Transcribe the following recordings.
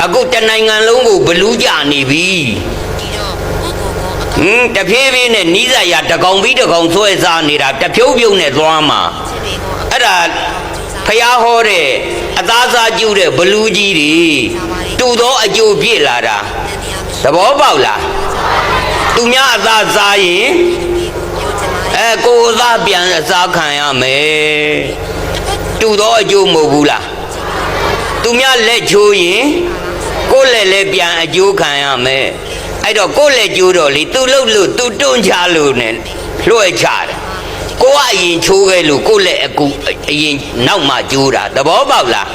အခုတနိုင်ငံလုံးကိုဘလူးကြနေပြီတဖြည်းဖြည်းနဲ့နီးစပ်ရတကောင်ပြီးတကောင်ဆွဲစားနေတာတဖြုတ်ဖြုတ်နဲ့သွားမှာအဲ့ဒါဖျားဟောတဲ့အသားစားကျူးတဲ့ဘလူးကြီးတွေတူသောအကျိုးပြည့်လာတာသဘောပေါက်လားသူများအသားစားရင်ကိုယ်သားပြန်အစားခံရမယ်တူသောအကျိုးမဟုတ်ဘူးလားသူများလက်ချိုးရင်ကိုယ်လက်လည်းပြန်အကျိုးခံရမယ်အဲ့တော့ကိုယ်လက်ကျိုးတော့လေသူလှုပ်လို့သူတွန့်ချလို့နဲ့လွှဲချတယ်ကိုကအရင်ချိုးခဲ့လို့ကိုယ်လက်အရင်နောက်မှကျိုးတာသဘောပေါက်လား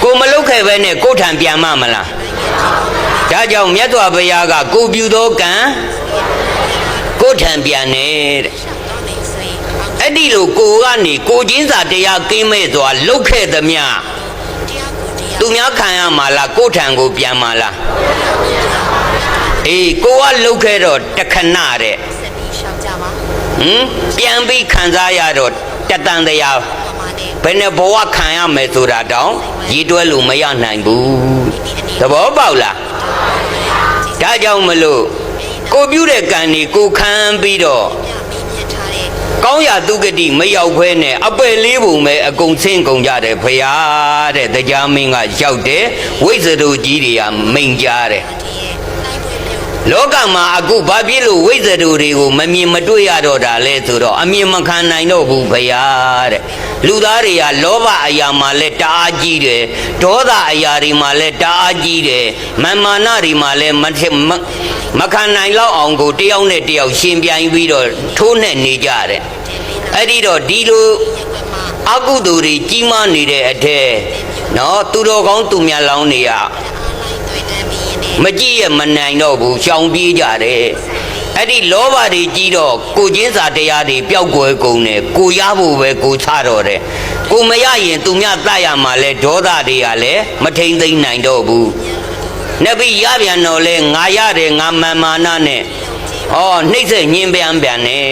ကိုမလုပ်ခဲ့ပဲနဲ့ကိုထံပြန်မလားဒါကြောင့်မြတ်စွာဘုရားကကိုပြုသောကံကိုထံပြန်နေတဲ့အဲ့ဒီလိုကိုကနေကိုချင်းစာတရားကင်းမဲ့စွာလှုပ်ခဲ့သမျှသူများခံရမှာလားကိုထံကိုပြန်မှာလားအေးကိုကလှုပ်ခဲ့တော့တခဏတဲ့ပြန်ပြီးခံစားရတော့တတန်တရားဘယ်နဲ့ဘဝခံရမယ်ဆိုတာတောင်ရည်တွဲလို့မရနိုင်ဘူးသဘောပေါက်လားဒါကြောင့်မလို့ကိုပြုတဲ့ကံนี่ကိုခံပြီးတော့ကောင်းရာသူဂတိမရောက်ဘဲနဲ့အပယ်လေးပုံပဲအကုန်ဆင်းကုန်ကြတယ်ဖရာတဲ့တရားမင်းကရောက်တယ်ဝိဇ္ဇတို့ကြီးတွေကမိန်ကြားတယ်လောကမှာအခုဘာဖြစ်လို့ဝိဇ္ဇတို့တွေကိုမမြင်မတွေ့ရတော့တာလဲဆိုတော့အမြင်မခံနိုင်တော့ဘူးဖရာတဲ့လူသားတွေကလောဘအရာမှာလဲတအားကြီးတယ်ဒေါသအရာတွေမှာလဲတအားကြီးတယ်မာနတွေမှာလဲမခံနိုင်တော့အောင်ကိုတယောက်နဲ့တယောက်ရှင်ပြိုင်ပြီးတော့ထိုးနှက်နေကြတယ်အဲ့ဒီတော့ဒီလိုအကုသိုလ်တွေကြီးမားနေတဲ့အထက်နော်သူတော်ကောင်းသူမြတ်လောင်းတွေကမကြည့်ရမနိုင်တော့ဘူးရှောင်ပြေးကြတယ်အဲ့ဒီလောဘတွေကြီးတော့ကိုချင်းစာတရားတွေပျောက်ကွယ်ကုန်တယ်ကိုရဖို့ပဲကိုချတော့တယ်ကိုမရရင်သူမြတ်တတ်ရမှာလဲဒေါသတွေကလည်းမထိန်သိမ့်နိုင်တော့ဘူးနဗီရပြန်တော့လဲငါရတယ်ငါမာနနဲ့နှိမ့်ဆက်ညင်းပြန်နဲ့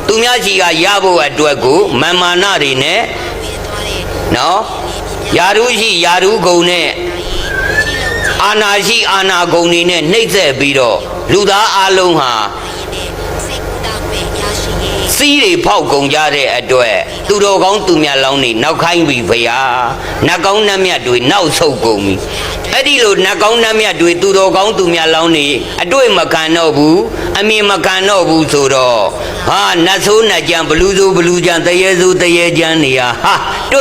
သူများကြီးကရဖို့အတွက်ကိုမာနတွေနဲ့နော်ယာရုရှိယာရုဂုံနဲ့အာနာရှိအာနာဂုံတွေနဲ့နှိမ့်ဆက်ပြီးတော့လူသားအလုံးဟာစီးတွေဖောက်ကုန်ကြတဲ့အတွက်သူတော်ကောင်းသူမြတ်လောင်းနေနောက်ခိုင်းပြီဖရာနတ်ကောင်းနတ်မြတ်တွေနောက်ဆုတ်ကုန်ပြီအဲ့ဒီလိုနတ်ကောင်းနတ်မြတ်တွေသူတော်ကောင်းသူမြတ်လောင်းနေအတွေ့မခံတော့ဘူးအမြင်မခံတော့ဘူးဆိုတော့နတ်ဆိုးနတ်ကြံဘလူးဆိုးဘလူးကြံတရေဆိုးတရေကြံနေဟာတွေ့